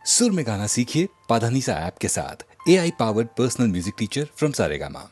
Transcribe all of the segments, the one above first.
सुर में गाना सीखिए पाधानीसा ऐप के साथ। AI powered personal music teacher from Saregama.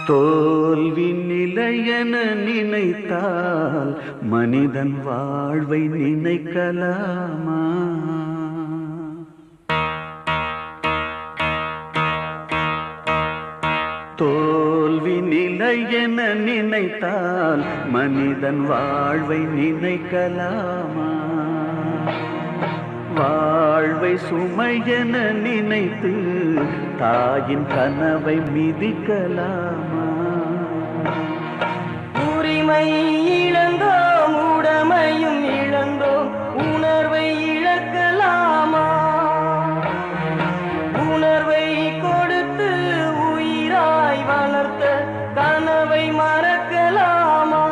தோல்வி நிலையென நினைத்தால் மனிதன் வாழ்வை நினைக்கலாமா? தோல்வி நிலையென நினைத்தால் மனிதன் வாழ்வை நினைக்கலாமா? வாழ்வை சுமையென நினைத்து தாயின் கனவை மிதிக்கலாமா? உரிமை இழந்தோம், உடமையும் இழந்தோம், உணர்வை இழக்கலாமா? உணர்வை கொடுத்து உயிராய் வளர்த்த கனவை மறக்கலாமா?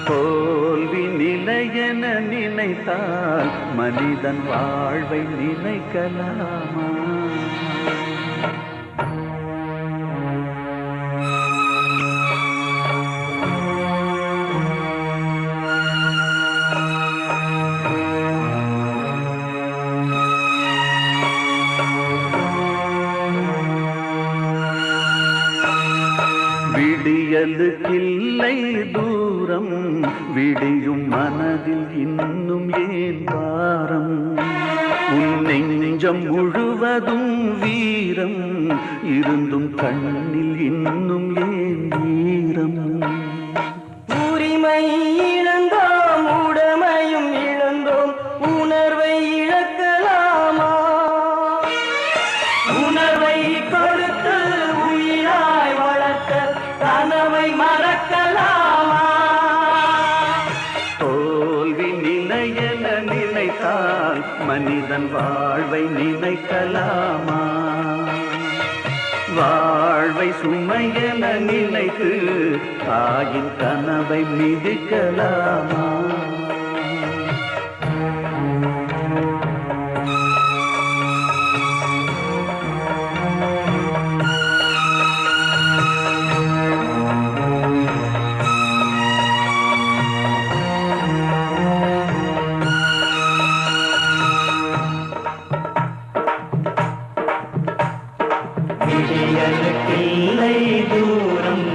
தோல்வி நிலையென நினைத்தால் மனிதன் வாழ்வை நினைக்கலாமா? விடியலுக்கில்லை தூரம், விடியும் மனதில் இன்னும் ஏன் பாரம்? உன் நெஞ்சம் முழுவதும் வீரம் இருந்தும் கண்ணில் இன்னும் ஏன் ஈரம்? மனிதன் வாழ்வை நினைக்கலாமா? வாழ்வை சுமையென நினைத்து தாயின் கனவை மிதிக்கலாமா? விடியலுக்கில்லை தூரம்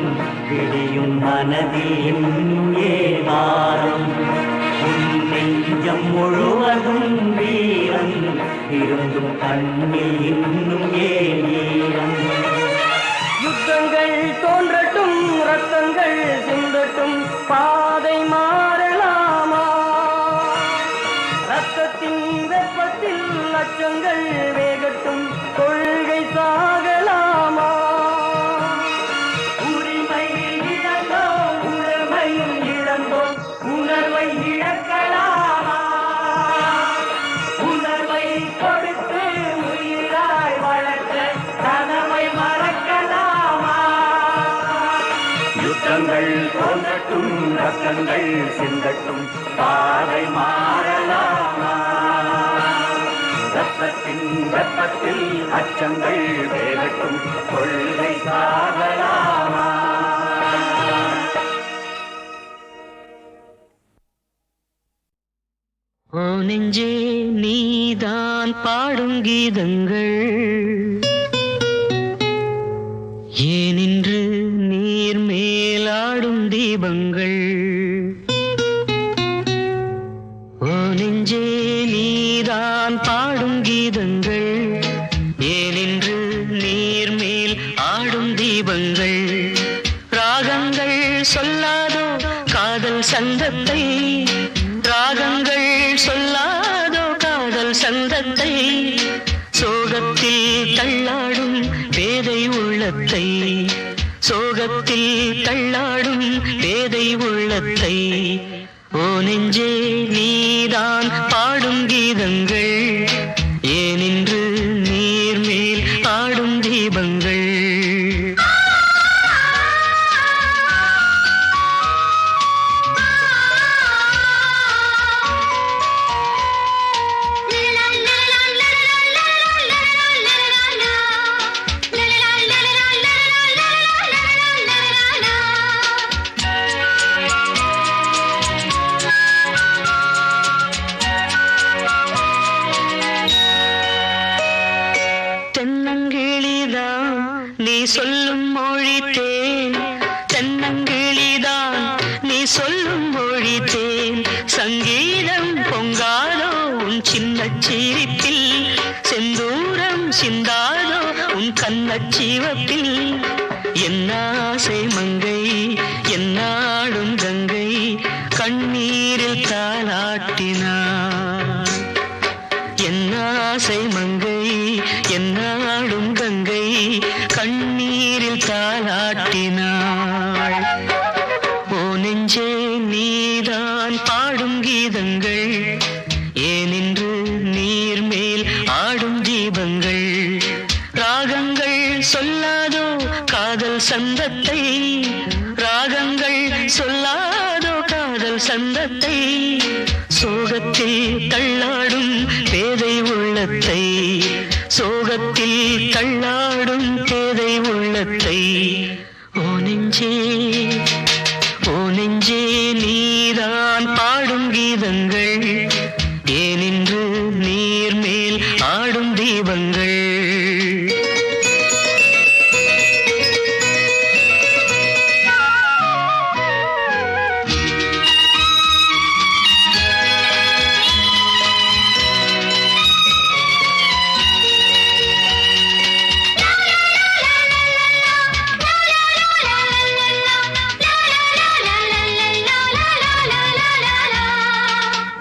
விடியும் மனதில் இன்னும் ஏமாறும் உன் நெஞ்சம் முழுவதும் வீரன் இருந்தும் கண்ணில் இன்னும் ஏன் ஈரம்? யுத்தங்கள் தோன்றட்டும் ரத்தங்கள் சிந்தட்டும் பாதை மாறலாமா? ரத்தத்தின் வெப்பத்தில் லட்சங்கள் வேகட்டும் கொள்கை சாகலாமா? உரிமை இழந்தோம் உரிமையும் இழந்தோம் உணர்வை இழக்கலாமா? உணர்வை கொடுத்து உயிராய் வளர்த்த கனவை மறக்கலாமா? யுத்தங்கள் தோன்றட்டும் ரத்தங்கள் சிந்தட்டும் பாதை மாறலாமா? ரத்தத்தின் வெப்பத்தில் அச்சங்கள் வேகட்டும் கொள்கை சாகலாமா? ஓ நெஞ்சே நீதான் பாடும் கீதங்கள் ஏனின்று நீர் மேலாடும் தீபங்கள். ஓ நெஞ்சே நீதான் பாடும் கீதங்கள் ஏனின்று நீர் மேல் ஆடும் தீபங்கள். ராகங்கள் சொல்லாதோ காதல் சந்தத்தை, ராகங்கள் சொல்லாதோ காதல் சந்தத்தை, சோகத்தில் தள்ளாடும் பேதை உள்ளத்தை, சோகத்தில் தள்ளாடும் பேதை உள்ளத்தை. ஓ நெஞ்சே நீதான் பாடும் கீதங்கள் ஏனின்று நீர் மேல் ஆடும் தீபங்கள். நீ சொல்லும் மொழி தேன் தென்னங்கிளிதான், நீ சொல்லும் மொழி தேன். சங்கீதம் பொங்காதோ உன் சின்ன சிரிப்பில், செந்தூரம் சிந்தாதோ உன் கண்ணச் சிவப்பில். என்னாசை மங்கை என்னாடும் கங்கை கண்ணீரில் தாலாட்டினார். என்னாசை மங்கை என்னாடும் கங்கை கண்ணீரில் தாலாட்டினாள். ஓ நெஞ்சே நீதான் பாடும் கீதங்கள் ஏனின்று நீர் மேல் ஆடும் தீபங்கள். ராகங்கள் சொல்லாதோ காதல் சந்தத்தை, ராகங்கள் சொல்லாதோ காதல் சந்தத்தை, சோகத்தில் தள்ளாடும் பேதை உள்ளத்தை, சோகத்தில் தள்ளாடும் பேதை உள்ளத்தை. ஓ நெஞ்சே ஓ நெஞ்சே நீதான் பாடும் கீதங்கள் ஏனின்று நீர் மேல் ஆடும் தீபங்கள்.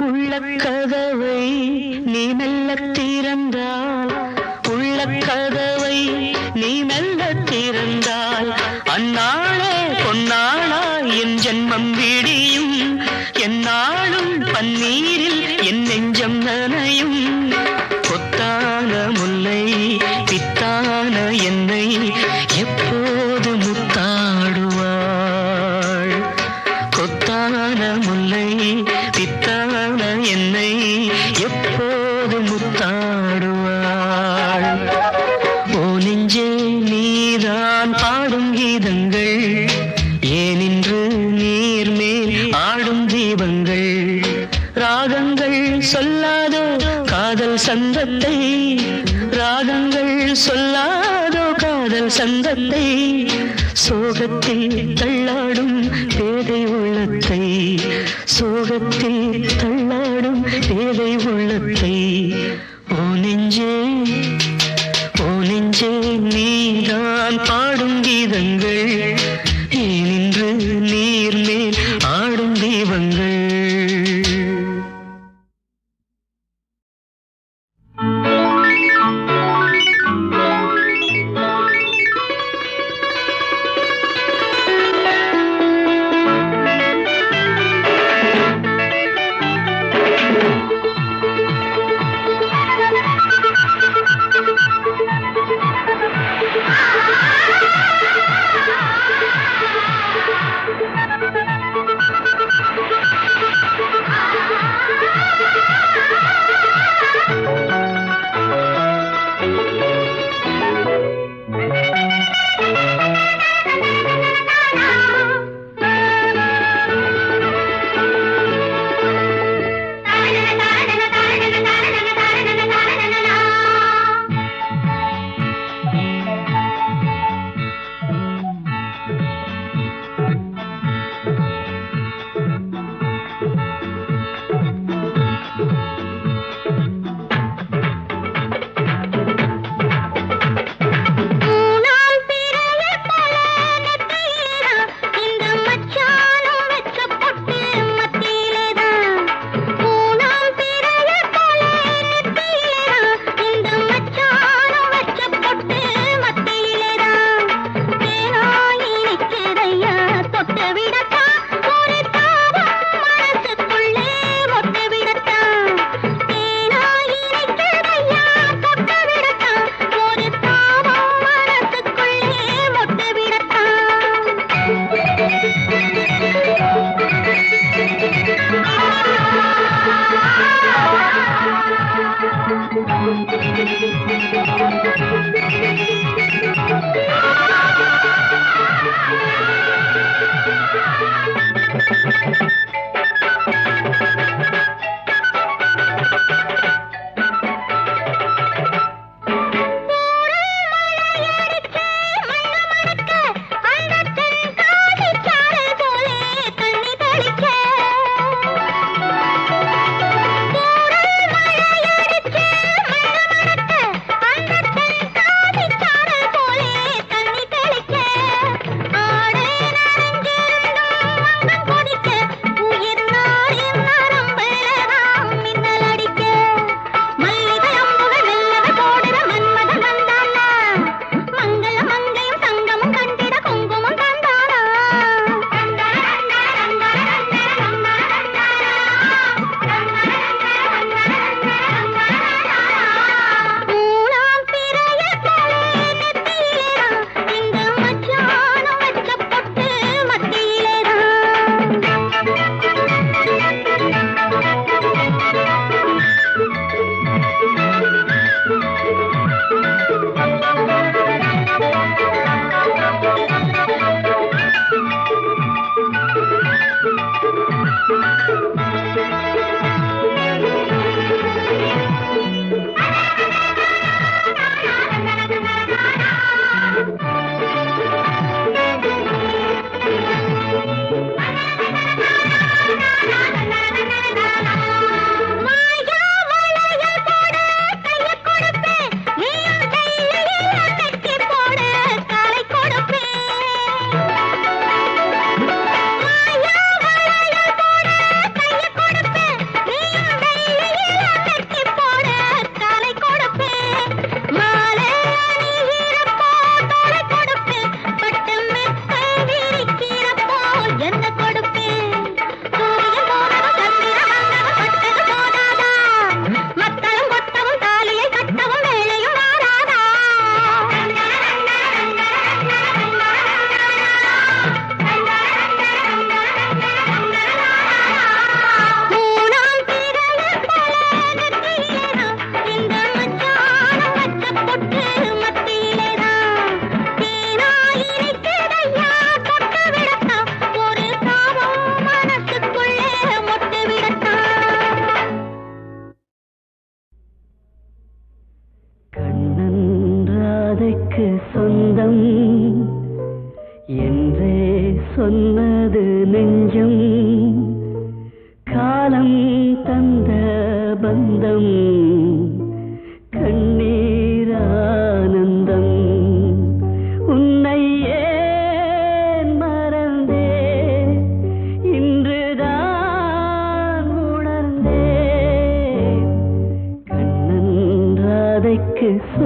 உள்ளக்கதவை நீ மெல்ல திறந்தால், உள்ளக்கதவை நீ மெல்ல திறந்தால், அந்நாளே பொன்னாளா என் ஜென்மம் விடியும். என்னாலும் பன்னீரில் என் நெஞ்சம் நனையும். சந்தத்தை ராகங்கள் சொல்லாதோ காதல் சந்தத்தை சோகத்தில் தள்ளாடும் பேதை உள்ளத்தை சோகத்தில் தள்ளாடும் பேதை உள்ளத்தை ஓ நெஞ்சே நீதான் பாடும் கீதங்கள் ஏனின்று நீர் மேல் ஆடும் தீபங்கள்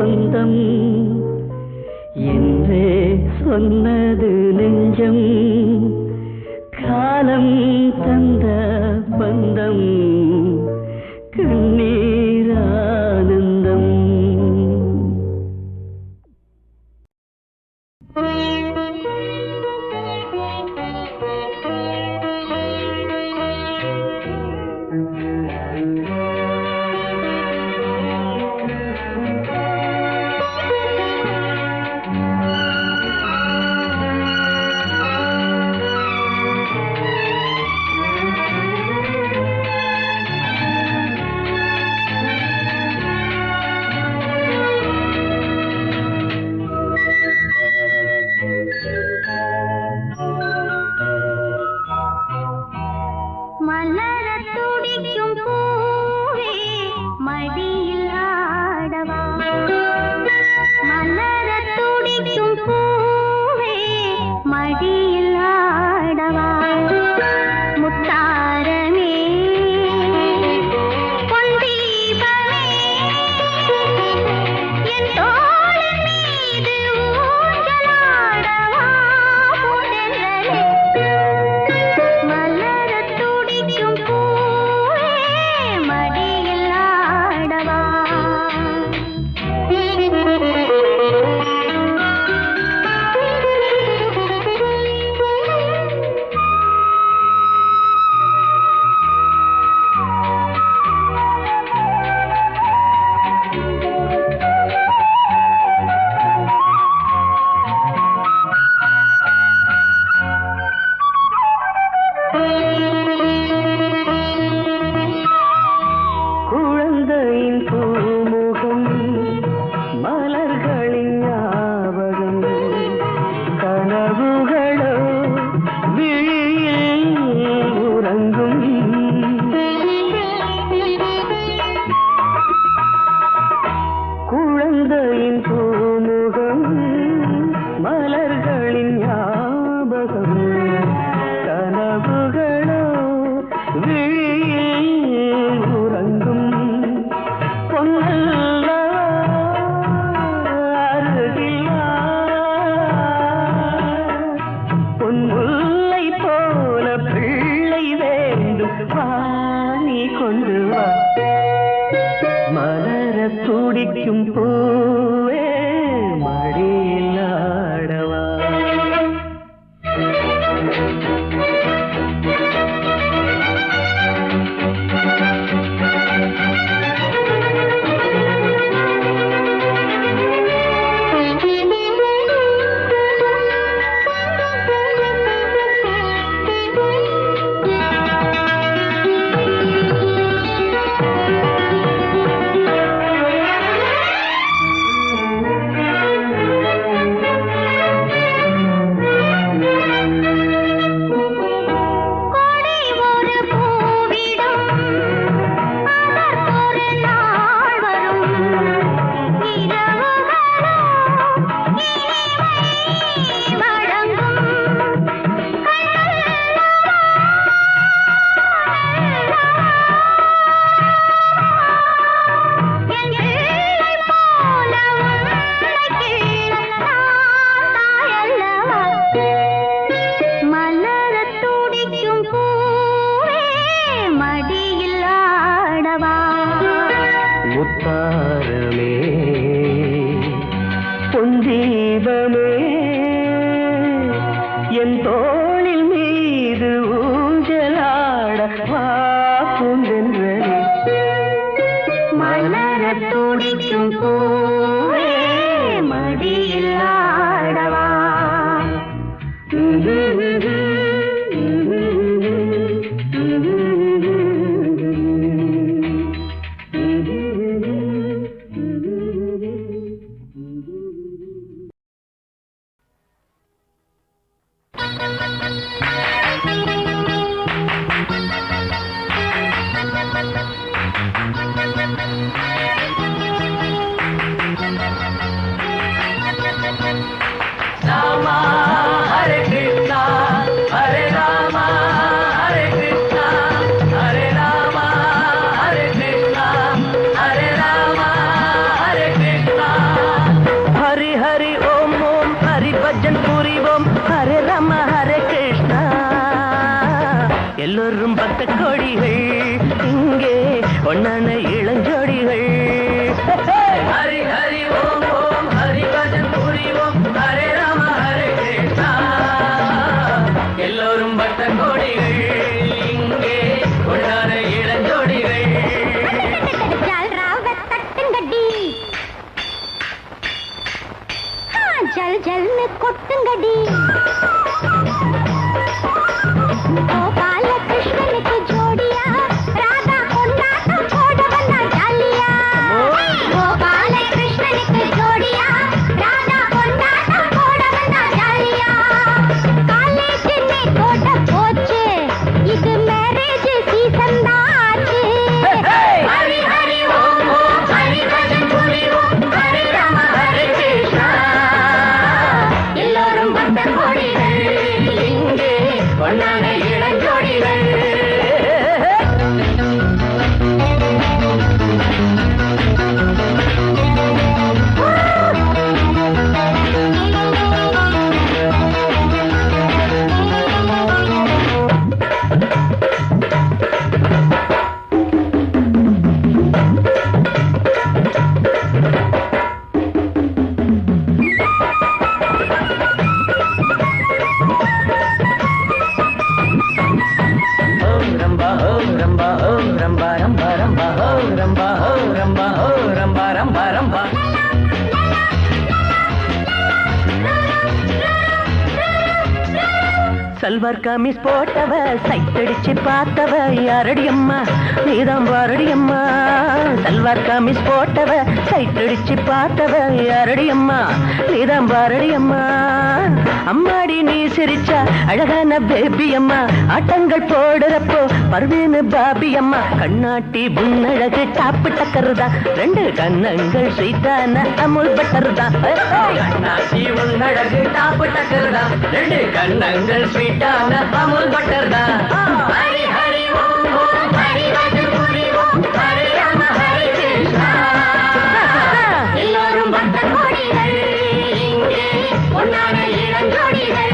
சொந்தம் என்றே சொன்னது நெஞ்சம் காலம் தந்த பந்தம் கண்ணீரானந்தம் எல்லோரும் பக்த கோடிகள் இங்கே ஒன்னான இளஞ்சோடிகள். ஹரி ஹரி ஓம் ஓம் ஹரி பஜன் புரிவோம் ஹரே ராம ஹரே கிருஷ்ணா. எல்லோரும் பக்த கோடிகள் இங்கே கொண்டாட இளஞ்சோடிகள். ஜல் ஜல்னு கொட்டுங்கடி. கோபால கிருஷ்ணனுக்கு ஜோடியா ராதா கொண்டாட்டம் போட வந்தா ஜாலியா. கோபால கிருஷ்ணனுக்கு ஜோடியா ராதா கொண்டாட்டம் போட வந்தா ஜாலியா. காலேஜ் போட போச்சு இது மேரேஜ் சீசன் தான் ஆச்சு. ஹரி ஹரி ஓம் ஓம் ஹரி பஜன் புரிவோம் ஹரே ராம ஹரே கிருஷ்ணா. எல்லோரும் பக்த கோடிகள் இங்கே பொன்னான இளஞ்சோடிகள். ரம்பா ஹோ ரம்பா ஹோ ரம்பா ரம்பா ரம்பா ஹோ ரம்பா ஹோ ரம்பா ஹோ ரம்பா ரம்பா ரம்பா. சல்வார் காமிஸ் போட்டவ சைட் அடிச்சு பார்த்தவ யாரடி அம்மா நீதான் பாரடி அம்மா. சல்வார் காமிஸ் போட்டவ சைட் அடிச்சு பார்த்தவ யாரடி அம்மா நீதான் பாரடி அம்மா. அம்மாடி நீ சிரிச்சா அழகான பேபி அம்மா. ஆட்டங்கள் போடுறப்போ பர்வீனு பாபி அம்மா. கண்ணாட்டி புன்னழகு டாப்பு டக்கருதா. ரெண்டு கண்ணங்கள் ஸ்வீட்டான அமுல் பட்டர் தான். கண்ணாசி உன்னழகு டாப்பு டக்கர்தா. ரெண்டு கண்ணங்கள் ஸ்வீட்டான அமுல் பட்டர்தா. ஹரி ஹரி ஓம் ஓம் ஹரி பஜன் புரிவோம் ஹரே ராம ஹரே கிருஷ்ணா. எல்லோரும் பக்த கோடிகள் இங்கே பொன்னான இளஞ்சோடிகள்.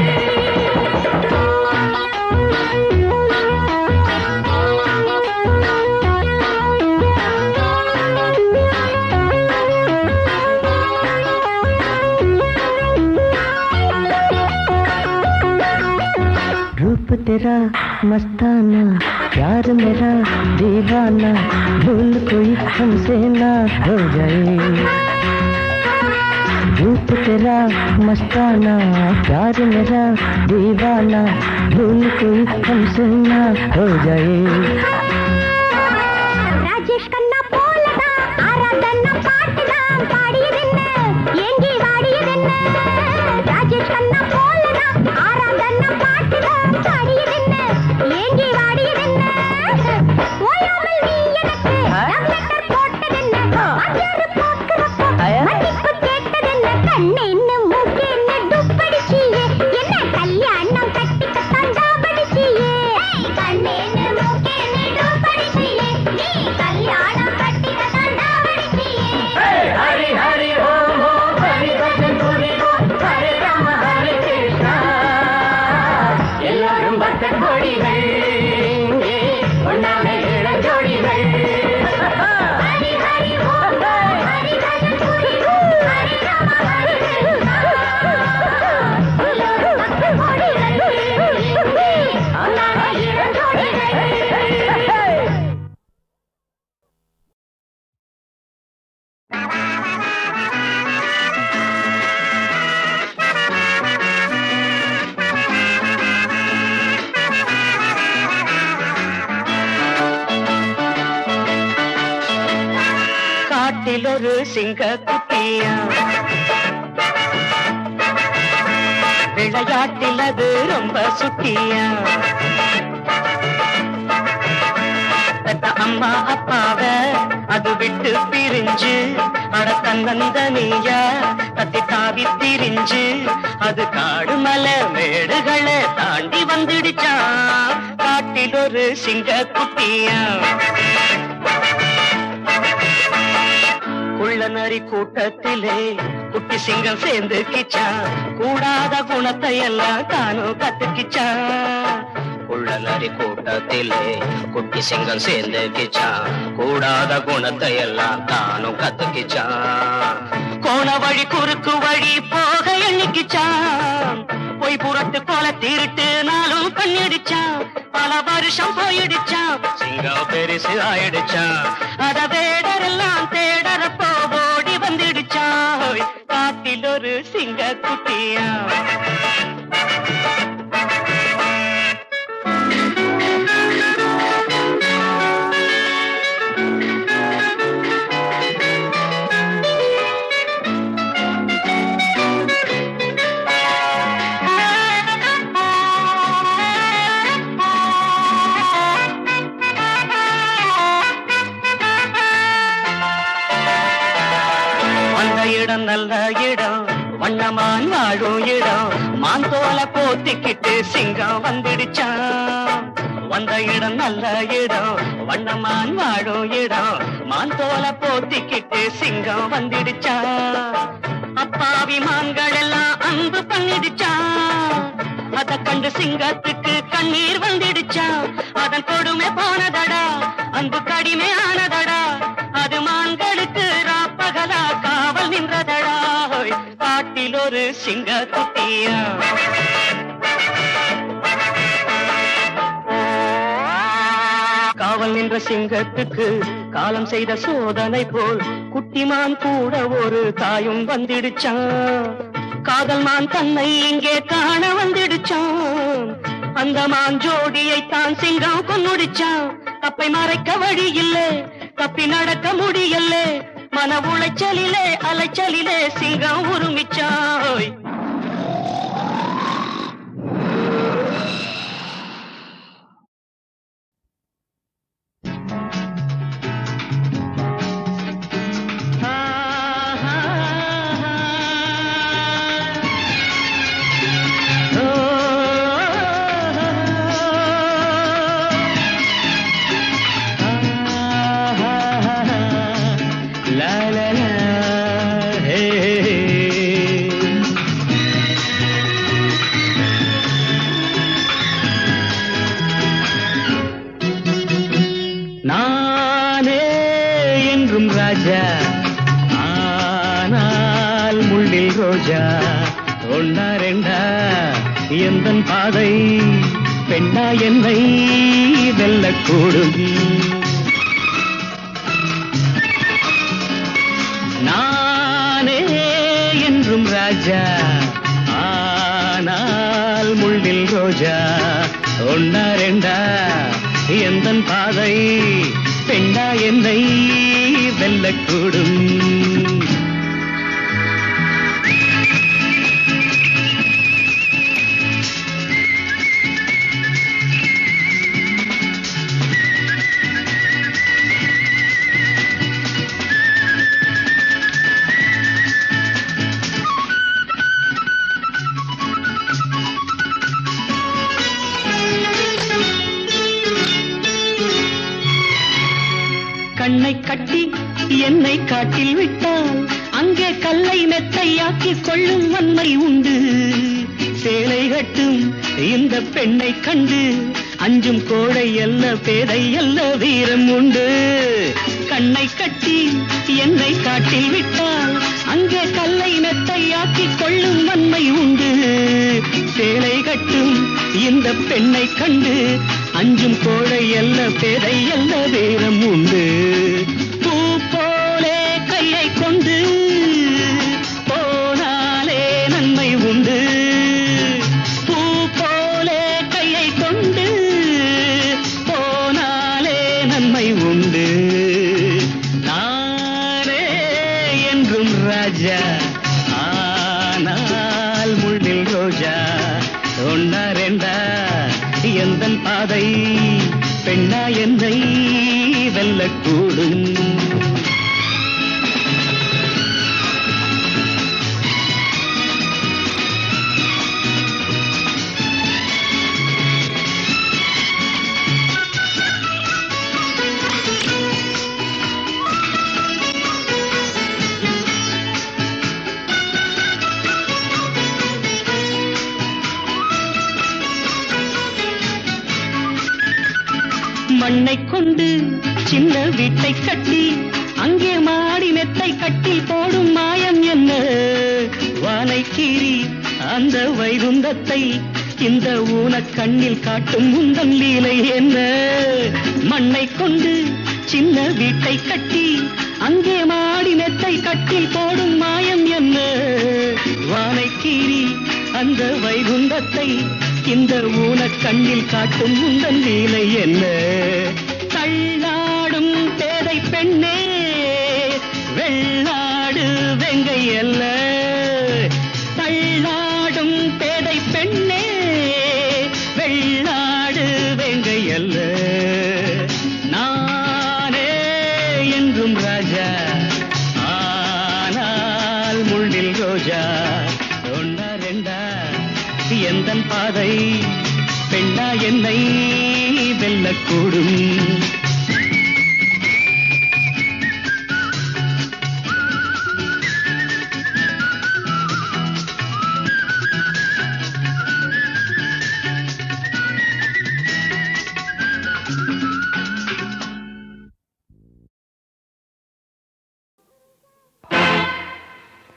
रूप तेरा मस्ताना प्यार मेरा दीवाना भूल कोई हमसे ना हो जाए. रूप तेरा मस्ताना प्यार मेरा दीवाना भूल कोई हमसे ना हो जाए. ராஜேஷ் கண்ணா போலதான் ஆராதனா பாட்டுதான் பாடியதென்ன ஏங்கி வாடியதென்ன. ராஜேஷ் கண்ணா போலதான் ஆராதனா பாட்டுதான் பாடியதென்ன ஏங்கி வாடியதென்ன. ஓயாமல் நீ எனக்கு love letter போட்டதென்ன. வாத்தியாரு பார்க்கறப்போ மன்னிப்பு கேட்டதென்ன. கண்ணேன்னு மூக்கேன்னு டுப்படிச்சியே என்ன கல்யாணம் கட்டிக்கத்தான் டாபடிச்சியே. கண்ணேன்னு மூக்கேன்னு டுப்படிச்சியே நீ கல்யாணம் கட்டிக்கத்தான் டாபடிச்சியே. ஹரி ஹரி ஓம் ஓம் ஹரி பஜன் புரிவோம் ஹரே ராம ஹரே கிருஷ்ணா. எல்லோரும் பக்த கோடிகள் இங்கே பொன்னான இளஞ்சோடிகள். ஹரி ஹரி ஓம் ஓம் ஹரி பஜன் புரிவோம் ஹரே ராம ஹரே கிருஷ்ணா. எல்லோரும் பக்த கோடிகள் இங்கே பொன்னான இளஞ்சோடிகள். காட்டில் ஒரு சிங்க குட்டியா விளையாட்டில் அது ரொம்ப சுட்டியா. பெத்த அம்மா அப்பாவ அது விட்டு பிரிஞ்சு அட தன்னந்தனியா தத்தி தாவி திரிஞ்சு அது காடு மலை மேடுகளை தாண்டி வந்துடுச்சான். காட்டில் ஒரு சிங்க குட்டியா குள்ள நரி கூட்டத்திலே குட்டி சிங்கம் சேர்ந்து கிச்சான். கூடாத குணத்தை எல்லாம் தானும் கத்துக்கிச்சான். குள்ள நரி கூட்டத்திலே குட்டி சிங்கம் சேர்ந்துக்கிச்சான். கூடாத குணத்தை எல்லாம் தானும் கத்துக்கிச்சான். கோண வழி குறுக்கு வழி போக எண்ணிக்கிச்சான். போய் புறத்து போல திருட்டு நாளும் பண்ணிடுச்சான். பல வருஷம் போயிடுச்சான். சிங்கம் பெருசு ஆயிடுச்சான். அத வேடரெல்லாம் தேடறப்போ ஓடி வந்துடுச்சான். காட்டில் ஒரு சிங்க குட்டியா இடம் நல்ல இடம் வண்ணமான் வாழும் இடம். மாந்தோல போத்திக்கிட்டு சிங்கம் வந்துடுச்சான். வந்த இடம் நல்ல இடம் வண்ணமான் வாழும் இடம். மாந்தோல போத்திக்கிட்டு சிங்கம் வந்துடுச்சான். அப்பாவி மான்கள் எல்லாம் அன்பு பண்ணிடுச்சான். அத கண்டு சிங்கத்துக்கு கண்ணீர் வந்துடுச்சான். அதன் கொடுமை போனதடா, அன்பு கடிமை ஆனதடா. அது மான்களுக்கு ராப்பகலா காவல் நின்றதடா. காட்டில் ஒரு சிங்க குட்டியா காவல் நின்ற சிங்கத்துக்கு காலம் செய்த சோதனை போல் குட்டிமான் கூட ஒரு தாயும் வந்துடுச்சான். காதல் மான் தன்னை இங்கே காண வந்துடுச்சான். அந்த மான் ஜோடியை தான் சிங்கம் கொன்னுடிச்சான். தப்பை மறைக்க வழி இல்லை, தப்பி நடக்க முடியல. மன உளைச்சலிலே அலைச்சலிலே சிங்கம் உருமிச்சாய். நானே என்றும் ராஜா, ஆனால் முள்ளில் ரோஜா. ஒன்னா ரெண்டா எந்தன் பாதை பெண்ணா என்னை வெல்லக்கூடும். நானே என்றும் ராஜா, ஆனால் முள்ளில் ரோஜா. ஒன்னா ரெண்டா எந்தன் பாதை பெண்ணா என்னை வெல்லக்கூடும். கண்ணை கட்டி என்னை காட்டில் விட்டால் அங்கே கல்லை மெத்தையாக்கி கொள்ளும் வன்மை உண்டு. சேலை கட்டும் இந்த பெண்ணை கண்டு அஞ்சும் கோழை அல்ல பேதை அல்ல வீரம் உண்டு. கண்ணை கட்டி என்னை காட்டில் விட்டால் அங்கே கல்லை மெத்தையாக்கி கொள்ளும் வன்மை உண்டு. சேலை கட்டும் இந்த பெண்ணை கண்டு அஞ்சும் கோழை அல்ல பேதை அல்ல வீரம் உண்டு. பூ போலே கையை கொண்டு போனாலே நன்மை உண்டு. பூ போலே கையை கொண்டு போனாலே நன்மை உண்டு. நானே என்றும் ராஜா, ஆனால் முள்ளில் ரோஜா. ஒன்னா ரெண்டா எந்தன் பாதை பெண்ணா என்னை வெல்லக்கூடும். மண்ணை கொண்டு சின்ன வீட்டை கட்டி அங்கே மாடி மெத்தை கட்டி போடும் மாயம் என்ன வானை கீறி அந்த வைகுந்தத்தை இந்த ஊனக் கண்ணில் காட்டும் முந்தன் லீலை என்ன மண்ணை கொண்டு சின்ன வீட்டை கட்டி அங்கே மாடி மெத்தை கட்டில் போடும் மாயம் என்ன வானை கீறி அந்த வைகுந்தத்தை இந்த ஊனக் கண்ணில் காட்டும் முந்தன் லீலை என்ன தள்ளாடும் பேதை பெண்ணே வெள்ளாடு வெங்கை அல்ல தள்ளாடும் பேதை பெண்ணே வெள்ளாடு வெங்கை அல்ல நானே என்றும் ராஜா ஆனால் முள்ளில் ரோஜா ஒன்னா ரெண்டா எந்தன் பாதை பெண்ணா என்னை வெல்லக்கூடும்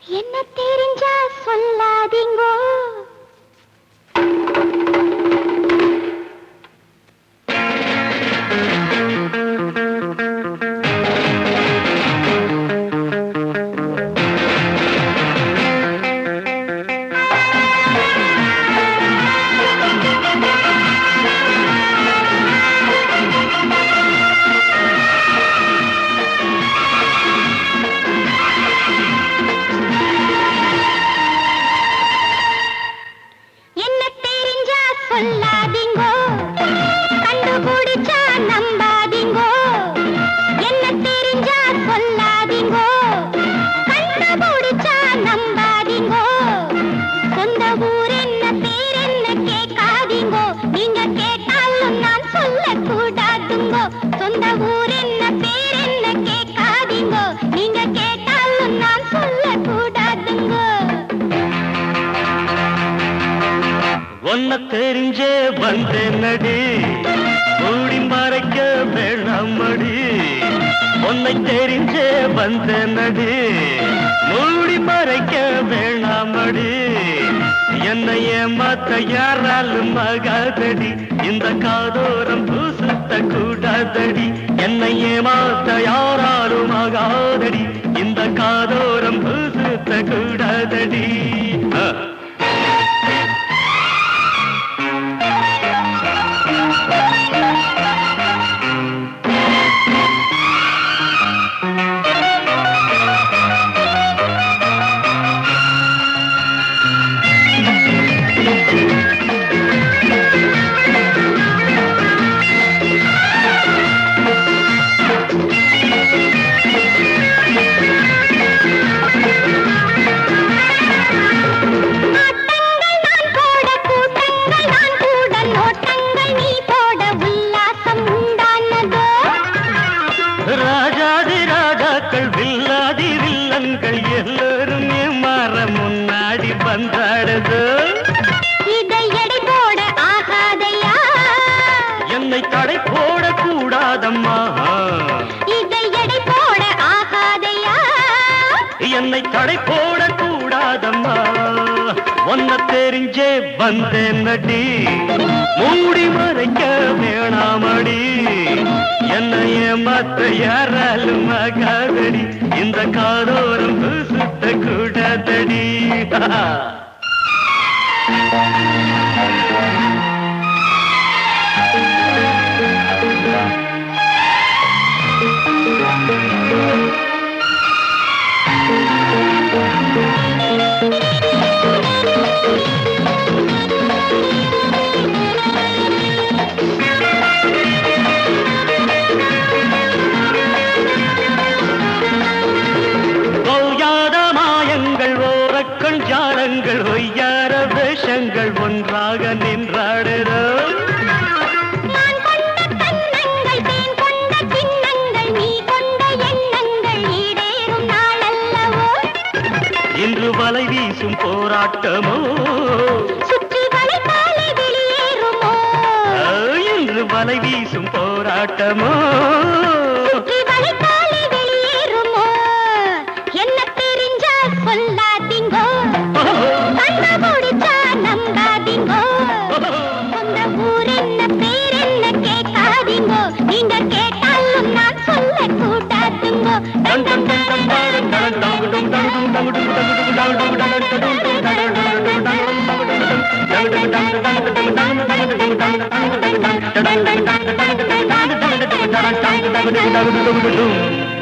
என்ன தெரிஞ்சா சொல்லாதீங்கோ ஒன்ன தெரிஞ்சே வந்தேனடி மூடி மறைக்க வேணாமடி உன்னை தெரிஞ்சே வந்தேனடி மூடி மறைக்க வேணாமடி என்னை ஏமாத்த யாராலும் ஆகாதடி இந்த காதோரம் பூசுத்த கூடாதடி என்னை ஏமாத்த யாராலும் ஆகாதடி இந்த காதோரம் பூசுத்த கூடாதடி என்னை தடை போடக்கூடாதம்மா ஒன்ன தெரிஞ்சே வந்தேனடி மூடி மறைக்க வேணாமடி என்னை ஏமாத்த யாராலும் ஆகாதடி இந்த காதோரம் சுத்த கூடாதடி ஒய்யார வேஷங்கள் ஒன்றாக நின்றாடுதோ இன்று வலை வீசும் போராட்டமோ இன்று வலை வலை வீசும் போராட்டமோ சுற்றி வளைத்தாலே வெளியேறுமோ என்ன தெரிஞ்சா சொல்லாதீங்கோ கண்ண முடிச்சா நம்பாதீங்கோ உங்க ஊர் என்ன பேர் என்ன கேட்காதீங்கோ நீங்க கேட்டாலும் நான் சொல்ல கூடாதுங்கோ Dum